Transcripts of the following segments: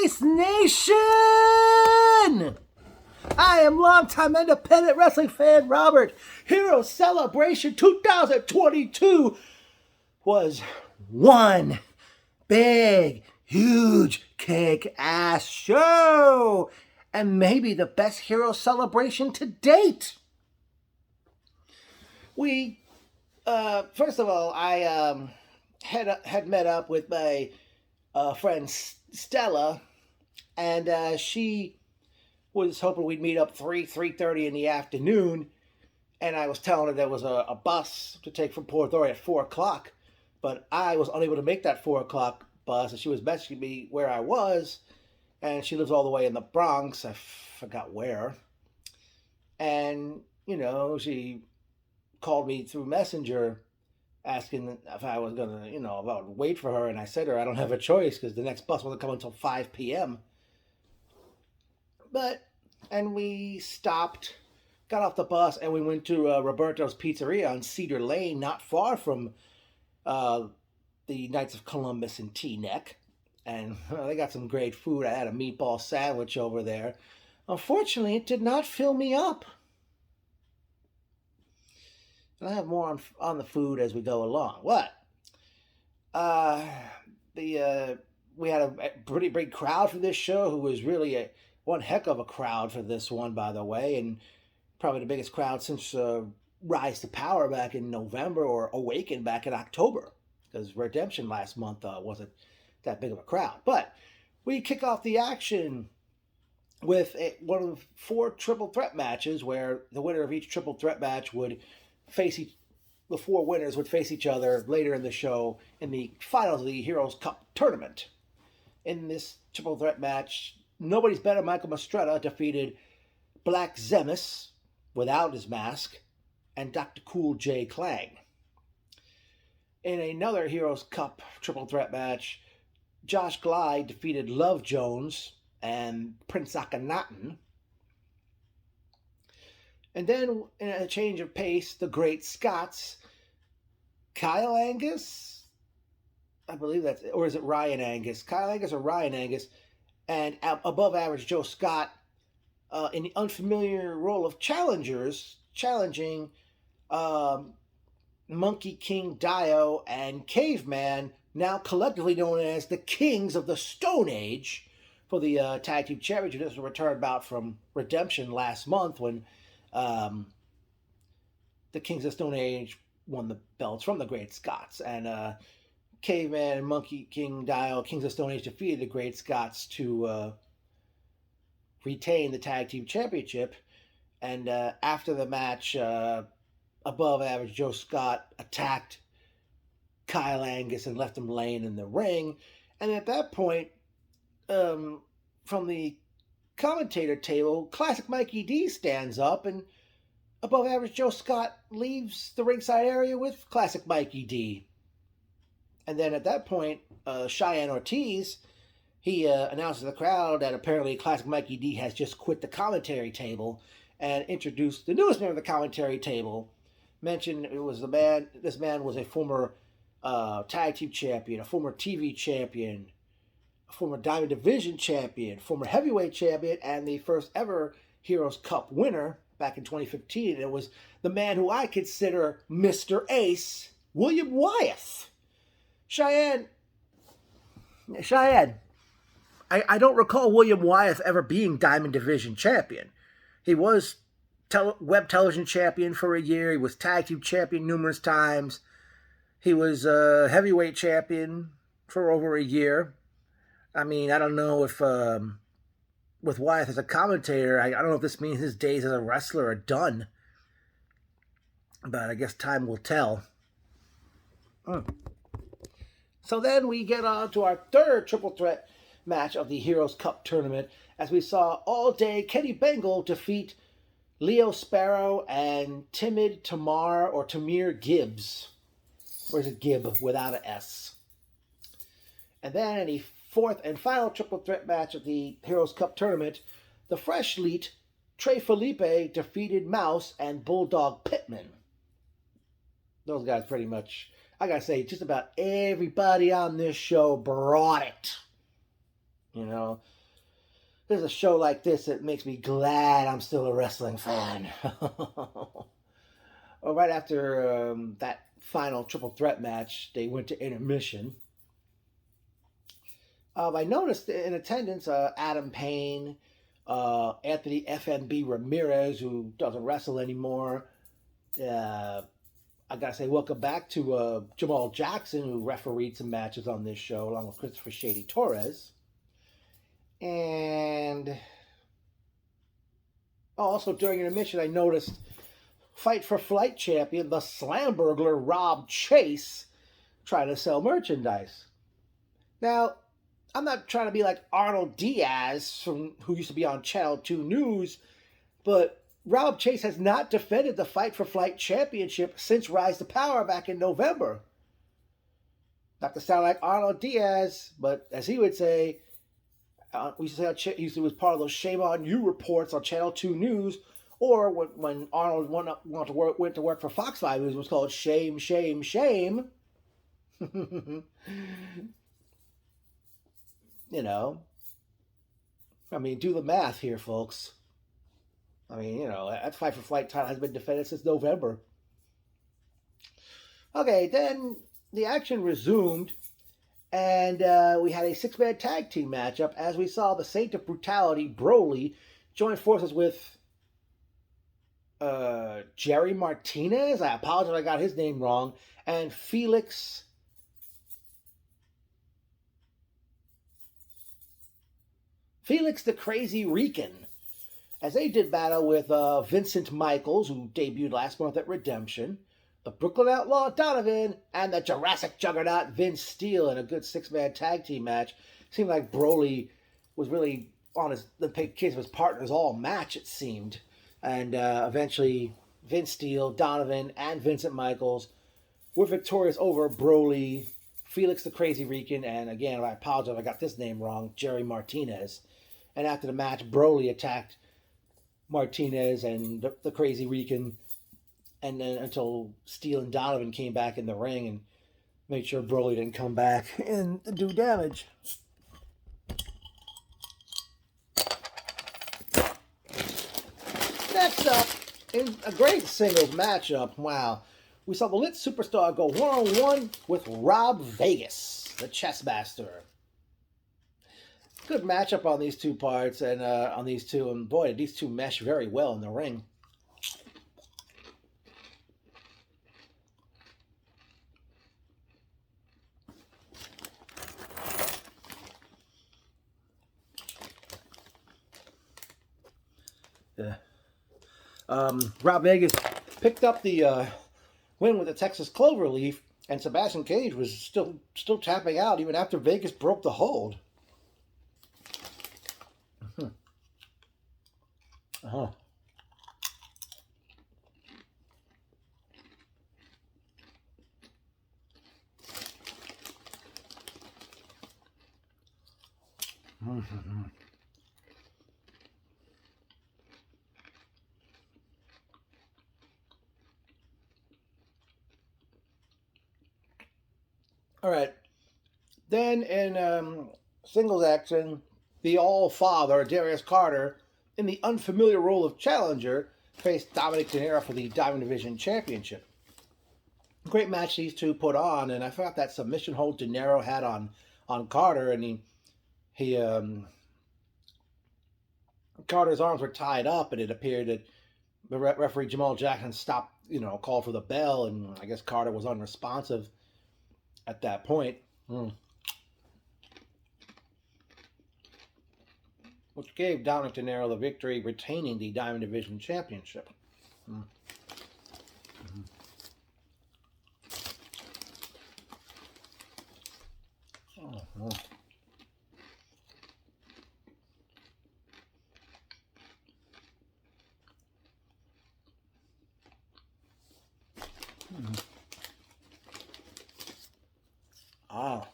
Ace Nation! I am longtime independent wrestling fan Robert. Hero Celebration 2022 was one big, huge, kick-ass show. And maybe the best Hero Celebration to date. First of all, I had met up with my friend Stella, and she was hoping we'd meet up 3:30 in the afternoon, and I was telling her there was a bus to take from Port Authority at 4 o'clock, but I was unable to make that 4 o'clock bus, and she was messaging me where I was, and she lives all the way in the Bronx. I forgot where. And, she called me through Messenger asking if I was going to, if I would wait for her. And I said to her, I don't have a choice because the next bus wasn't coming until 5 p.m. And we stopped, got off the bus, and we went to Roberto's Pizzeria on Cedar Lane, not far from the Knights of Columbus and Teaneck. And they got some great food. I had a meatball sandwich over there. Unfortunately, it did not fill me up. I'll have more on the food as we go along. What? We had a pretty big crowd for this show, who was really one heck of a crowd for this one, by the way, and probably the biggest crowd since Rise to Power back in November, or Awaken back in October, because Redemption last month wasn't that big of a crowd. But we kick off the action with one of 4 triple threat matches, where the winner of each triple threat match would the 4 winners would face each other later in the show in the finals of the Heroes Cup tournament. In this triple threat match, Nobody's Better Michael Mastretta defeated Black Zemis without his mask and Dr. Cool J Clang. In another Heroes Cup triple threat match, Josh Glide defeated Love Jones and Prince Akhenaten. And then, in a change of pace, the Great Scots, Kyle Angus, I believe that's, or is it Ryan Angus? Kyle Angus or Ryan Angus, and above average Joe Scott in the unfamiliar role of challengers, challenging Monkey King Dio and Caveman, now collectively known as the Kings of the Stone Age, for the Tag Team Championship. This was a return bout from Redemption last month, when the Kings of Stone Age won the belts from the Great Scots, and Caveman and Monkey King Dio, Kings of Stone Age, defeated the Great Scots to retain the Tag Team Championship. And after the match, above average Joe Scott attacked Kyle Angus and left him laying in the ring. And at that point, from the commentator table, Classic Mikey D stands up, and above average Joe Scott leaves the ringside area with Classic Mikey D. And then at that point, Cheyenne Ortiz, he announces to the crowd that apparently Classic Mikey D has just quit the commentary table, and introduced the newest member of the commentary table. Mentioned it was this man was a former tag team champion, a former TV champion, a former Diamond Division champion, former heavyweight champion, and the first ever Heroes Cup winner back in 2015. And it was the man who I consider Mr. Ace, William Wyeth. Cheyenne, I don't recall William Wyeth ever being Diamond Division champion. He was web television champion for a year. He was tag team champion numerous times. He was heavyweight champion for over a year. I mean, I don't know if with Wyeth as a commentator, I don't know if this means his days as a wrestler are done. But I guess time will tell. So then we get on to our third triple threat match of the Heroes Cup tournament, as we saw All Day Kenny Bengal defeat Leo Sparrow and Timid Tamar, or Tamir Gibbs. Or is it Gibb without an S? And then in the fourth and final triple threat match of the Heroes Cup tournament, the Fresh Elite, Trey Felipe, defeated Mouse and Bulldog Pittman. Those guys pretty much, I gotta say, just about everybody on this show brought it. You know, there's a show like this that makes me glad I'm still a wrestling fan. Well, right after that final triple threat match, they went to intermission. I noticed in attendance Adam Payne, Anthony FMB Ramirez, who doesn't wrestle anymore. Uh, I gotta say, welcome back to Jamal Jackson, who refereed some matches on this show, along with Christopher Shady Torres. And also during intermission, I noticed Fight for Flight champion, the Slam Burglar Rob Chase, trying to sell merchandise. Now, I'm not trying to be like Arnold Diaz, who used to be on Channel 2 News, but Rob Chase has not defended the Fight for Flight championship since Rise to Power back in November. Not to sound like Arnold Diaz, but as he would say, we used to say he was part of those "Shame on You" reports on Channel 2 News, or when Arnold went to work for Fox 5 News, it was called "Shame, Shame, Shame." You know, I mean, do the math here, folks. I mean, that Fight for Flight title has been defended since November. Okay, then the action resumed, and we had a six-man tag team matchup as we saw the Saint of Brutality, Broly, join forces with Jerry Martinez. I apologize if I got his name wrong. And Felix the Crazy Rican, as they did battle with Vincent Michaels, who debuted last month at Redemption, the Brooklyn Outlaw Donovan, and the Jurassic Juggernaut Vince Steele in a good six-man tag team match. Seemed like Broly was really on the case of his partners all match, it seemed. And eventually Vince Steele, Donovan, and Vincent Michaels were victorious over Broly, Felix the Crazy Rican, and again, I apologize if I got this name wrong, Jerry Martinez. And after the match, Broly attacked Martinez and the Crazy Rican, and then until Steele and Donovan came back in the ring and made sure Broly didn't come back and do damage. Next up, in a great singles matchup, wow, we saw the Lit Superstar go one-on-one with Rob Vegas, the chess master. Good matchup on these two parts, and on these two, and boy, did these two mesh very well in the ring. Yeah. Rob Vegas picked up the win with the Texas Cloverleaf, and Sebastian Cage was still tapping out even after Vegas broke the hold. Uh-huh. Mm-hmm. All right. Then in singles action, the All-Father, Darius Carter, in the unfamiliar role of challenger, faced Dominic De Niro for the Diamond Division Championship. Great match these two put on, and I forgot that submission hold De Niro had on Carter, and he Carter's arms were tied up, and it appeared that the referee Jamal Jackson stopped, called for the bell, and I guess Carter was unresponsive at that point. Which gave Dominic De Niro the victory, retaining the Diamond Division Championship. Oh. Ah.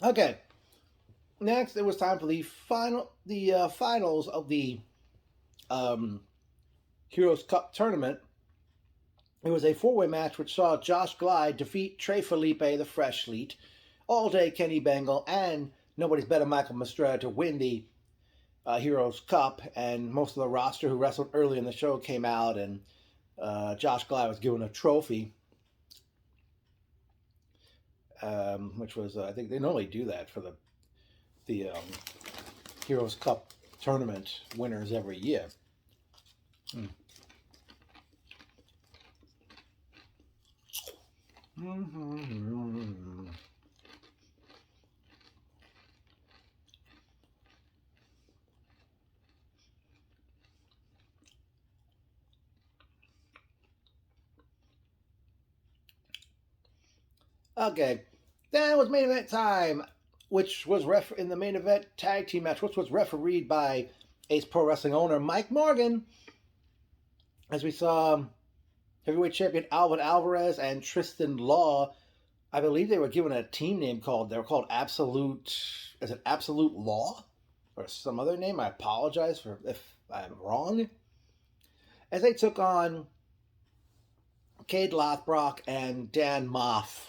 Okay. Next, it was time for the finals of the um, Heroes Cup tournament. It was a four-way match which saw Josh Glide defeat Trey Felipe, the Fresh Fleet, All Day Kenny Bengal, and nobody's better Michael Mastretta to win the Heroes Cup. And most of the roster who wrestled early in the show came out, and Josh Glide was given a trophy, which was I think they normally do that for the Heroes Cup tournament winners every year. Mm. Mm-hmm. Okay, then it was main event time, which was in the main event tag team match, which was refereed by Ace Pro Wrestling owner Mike Morgan, as we saw heavyweight champion Alvin Alvarez and Tristan Law. I believe they were given a team name they were called Absolute. Is it Absolute Law or some other name? I apologize for if I'm wrong. As they took on Cade Lothbrock and Dan Moff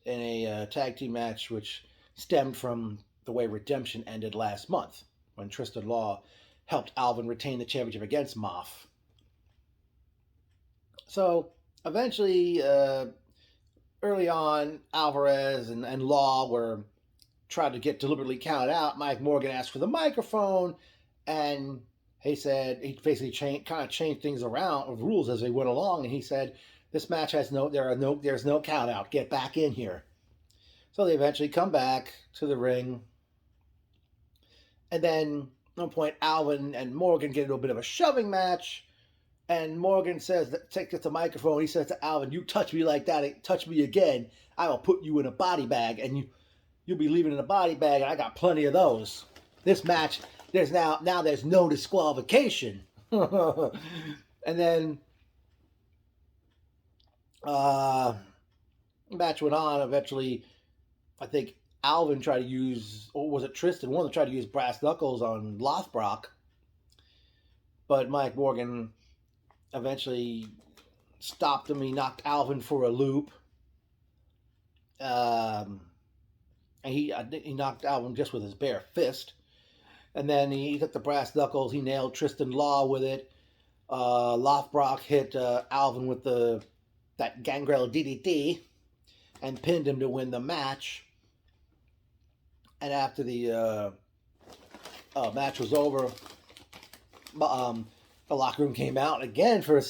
in a tag team match, which stemmed from the way Redemption ended last month when Tristan Law helped Alvin retain the championship against Moff. So eventually, early on, Alvarez and Law were tried to get deliberately counted out. Mike Morgan asked for the microphone, and he said he basically changed things around of rules as they went along, and he said this match there's no count out. Get back in here. So they eventually come back to the ring, and then at one point Alvin and Morgan get into a bit of a shoving match. And Morgan says, takes the microphone. He says to Alvin, "You touch me like that, touch me again, I will put you in a body bag, and you'll be leaving in a body bag. And I got plenty of those." This match, there's no disqualification. And then match went on. Eventually, I think Alvin tried to use, or was it Tristan? One of them tried to use brass knuckles on Lothbrock, but Mike Morgan eventually stopped him. He knocked Alvin for a loop. And he knocked Alvin just with his bare fist. And then he took the brass knuckles. He nailed Tristan Law with it. Lothbrock hit Alvin with that Gangrel DDT and pinned him to win the match. And after the match was over, the locker room came out again to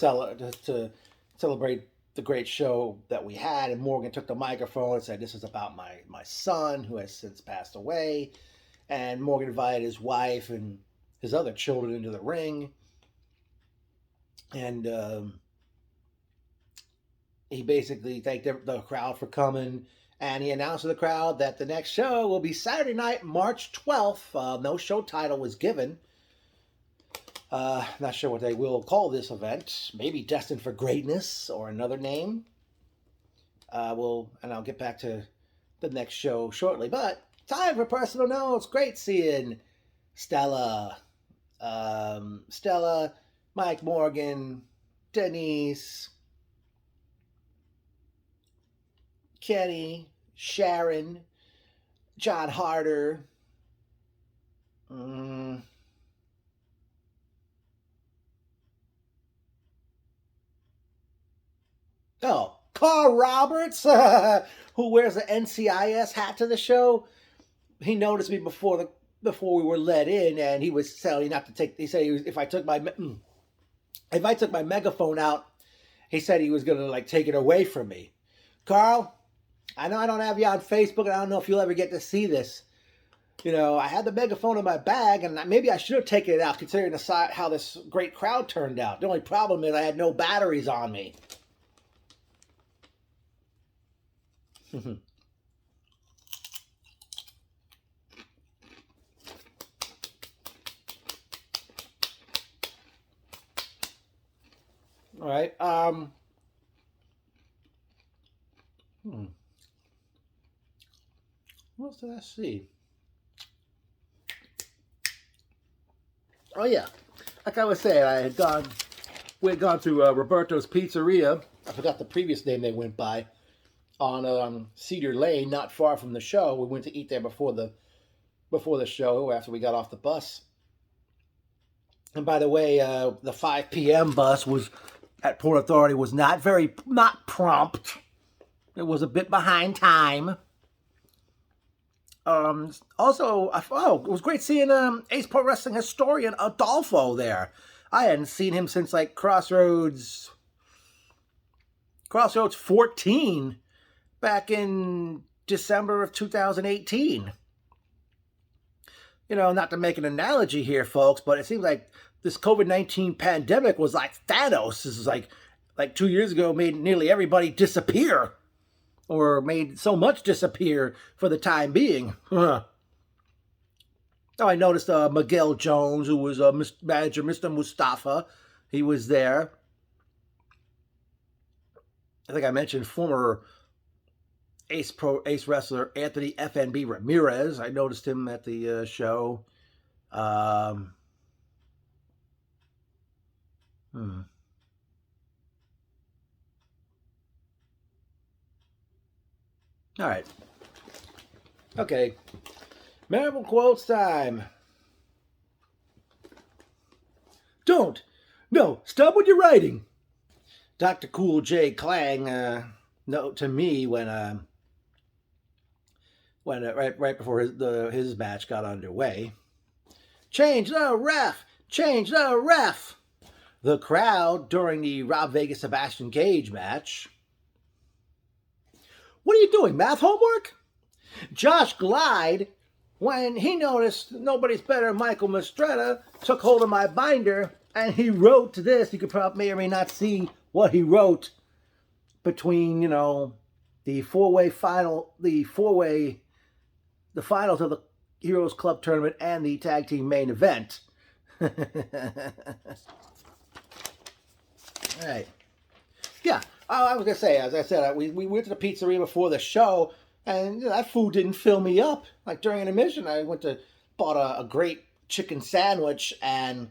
celebrate the great show that we had. And Morgan took the microphone and said, "This is about my son who has since passed away." And Morgan invited his wife and his other children into the ring. And he basically thanked the crowd for coming. And he announced to the crowd that the next show will be Saturday night, March 12th. No show title was given. Not sure what they will call this event. Maybe Destined for Greatness or another name. I'll get back to the next show shortly. But time for personal notes. Great seeing Stella, Mike Morgan, Denise, Kenny, Sharon, John Harder. Oh, Carl Roberts, who wears the NCIS hat to the show. He noticed me before we were let in, and he was telling not to take. He said if I took my megaphone out, he said he was gonna take it away from me. Carl, I know I don't have you on Facebook, and I don't know if you'll ever get to see this. I had the megaphone in my bag, and maybe I should have taken it out, considering how this great crowd turned out. The only problem is I had no batteries on me. All right. What else did I see? Oh yeah, like I was saying, we had gone to Roberto's Pizzeria. I forgot the previous name they went by on Cedar Lane, not far from the show. We went to eat there before the show after we got off the bus. And by the way, the 5 p.m. bus was at Port Authority was not prompt. It was a bit behind time. Also, it was great seeing Ace Pro Wrestling historian Adolfo there. I hadn't seen him since like Crossroads 14 back in December of 2018. You know, not to make an analogy here, folks, but it seems like this COVID-19 pandemic was like Thanos. This is like 2 years ago, made nearly everybody disappear, or made so much disappear for the time being. Oh, I noticed Miguel Jones, who was manager Mr. Mustafa. He was there. I think I mentioned former Ace wrestler Anthony FNB Ramirez. I noticed him at the show. All right. Okay. Memorable quotes time. Don't. No, stop what you're writing. Dr. Cool J Clang note to me when right before his match got underway. Change the ref! Change the ref! The crowd during the Rob Vegas Sebastian Cage match. What are you doing, math homework? Josh Glide, when he noticed Nobody's Better Michael Mistretta, took hold of my binder and he wrote this. You could probably may or may not see what he wrote between, the finals of the Heroes Club tournament and the tag team main event. All right. Yeah, I was going to say, as I said, we went to the pizzeria before the show, and that food didn't fill me up. Like during an intermission, I bought a great chicken sandwich, and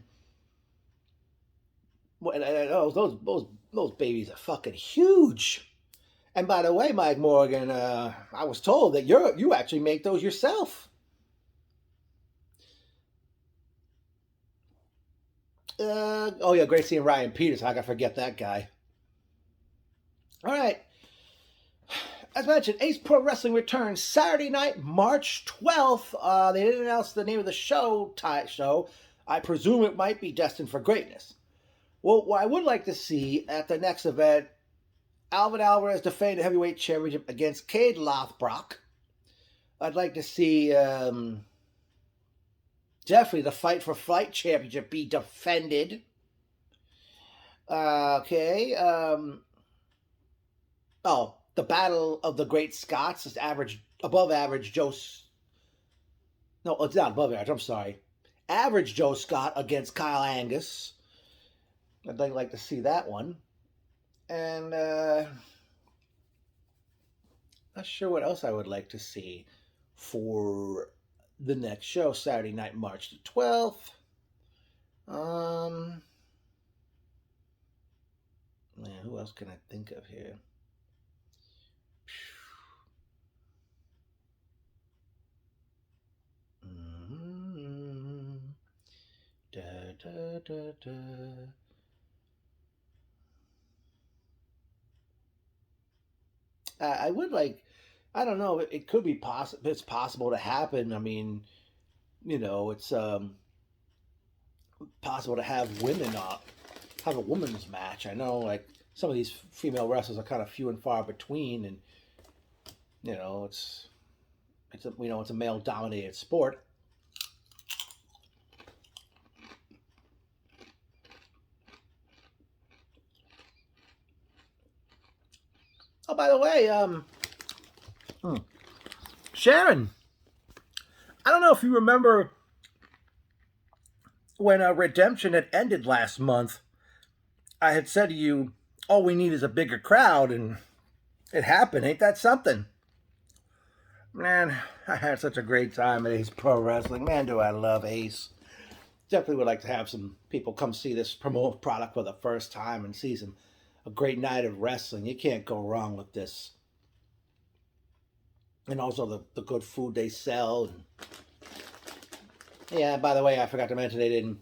those babies are fucking huge. And by the way, Mike Morgan, I was told that you actually make those yourself. Oh yeah, great seeing Ryan Peters. How could I forget that guy? All right. As mentioned, Ace Pro Wrestling returns Saturday night, March 12th. They didn't announce the name of the show. I presume it might be Destined for Greatness. Well, what I would like to see at the next event, Alvin Alvarez defending the heavyweight championship against Cade Lothbrock. I'd like to see definitely the Fight for Flight championship be defended. Okay. The Battle of the Great Scots is above average Joe. No, it's not above average. I'm sorry. Average Joe Scott against Kyle Angus. I'd like to see that one. And not sure what else I would like to see for the next show, Saturday night, March the 12th. Man, who else can I think of here? I would like, I don't know, it could be possible. It's possible to happen. I mean, it's possible to have women have a women's match. I know, like some of these female wrestlers are kind of few and far between, and it's a male dominated sport. Oh, by the way, Sharon, I don't know if you remember when Redemption had ended last month. I had said to you, all we need is a bigger crowd, and it happened. Ain't that something? Man, I had such a great time at Ace Pro Wrestling. Man, do I love Ace. Definitely would like to have some people come see this promote product for the first time and see a great night of wrestling. You can't go wrong with this. And also the good food they sell. And yeah, by the way, I forgot to mention they didn't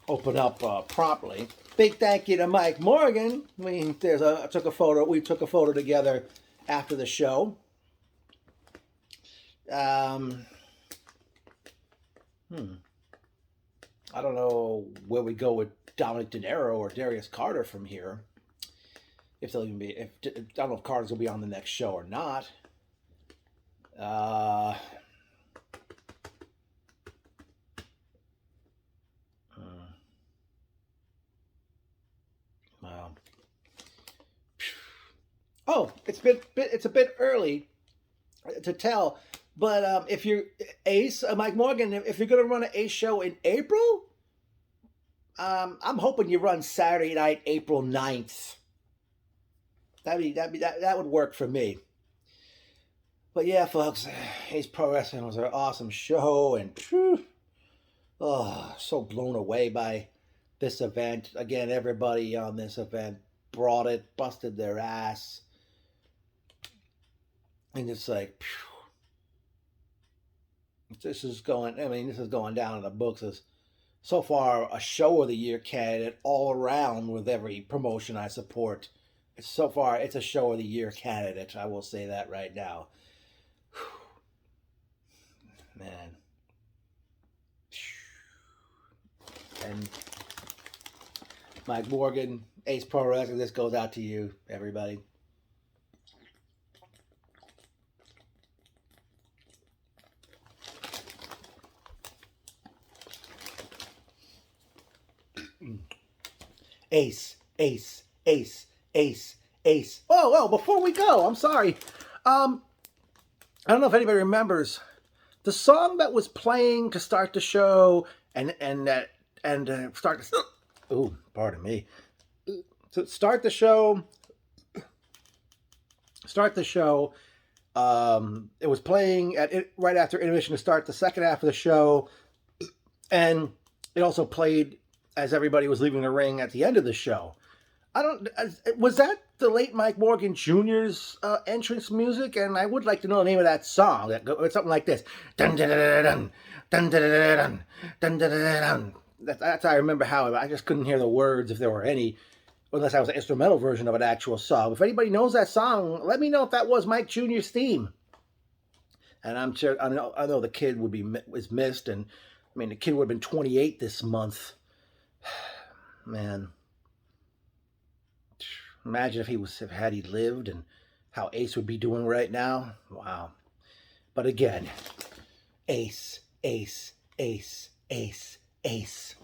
open up promptly. Big thank you to Mike Morgan. We took a photo. We took a photo together after the show. I don't know where we go with Dominic De Niro or Darius Carter from here. If they'll even be, I don't know if Carter's will be on the next show or not. Wow. Oh, it's a bit early to tell, but if you're Ace, Mike Morgan, if you're gonna run an Ace show in April, I'm hoping you run Saturday night, April 9th. That would work for me. But yeah, folks, Ace Pro Wrestling was an awesome show, and so blown away by this event. Again, everybody on this event brought it, busted their ass, and it's like, this is going down in the books as so far a show of the year candidate all around with every promotion I support. So far, it's a show of the year candidate. I will say that right now. Man. And Mike Morgan, Ace Pro Wrestling, this goes out to you, everybody. Ace, Ace, Ace, Ace, Ace. Oh, before we go, I'm sorry. I don't know if anybody remembers the song that was playing to start the show and start the. Oh, pardon me. To start the show. It was playing right after intermission to start the second half of the show, and it also played as everybody was leaving the ring at the end of the show. Was that the late Mike Morgan Jr.'s entrance music? And I would like to know the name of that song. It's something like this. Dun dun dun dun dun dun dun dun dun dun. That's how I remember how. I just couldn't hear the words if there were any, unless that was an instrumental version of an actual song. If anybody knows that song, let me know if that was Mike Jr.'s theme. And I'm sure I know the kid was missed, and I mean the kid would have been 28 this month. Man. Imagine if had he lived and how Ace would be doing right now. Wow. But again, Ace, Ace, Ace, Ace, Ace.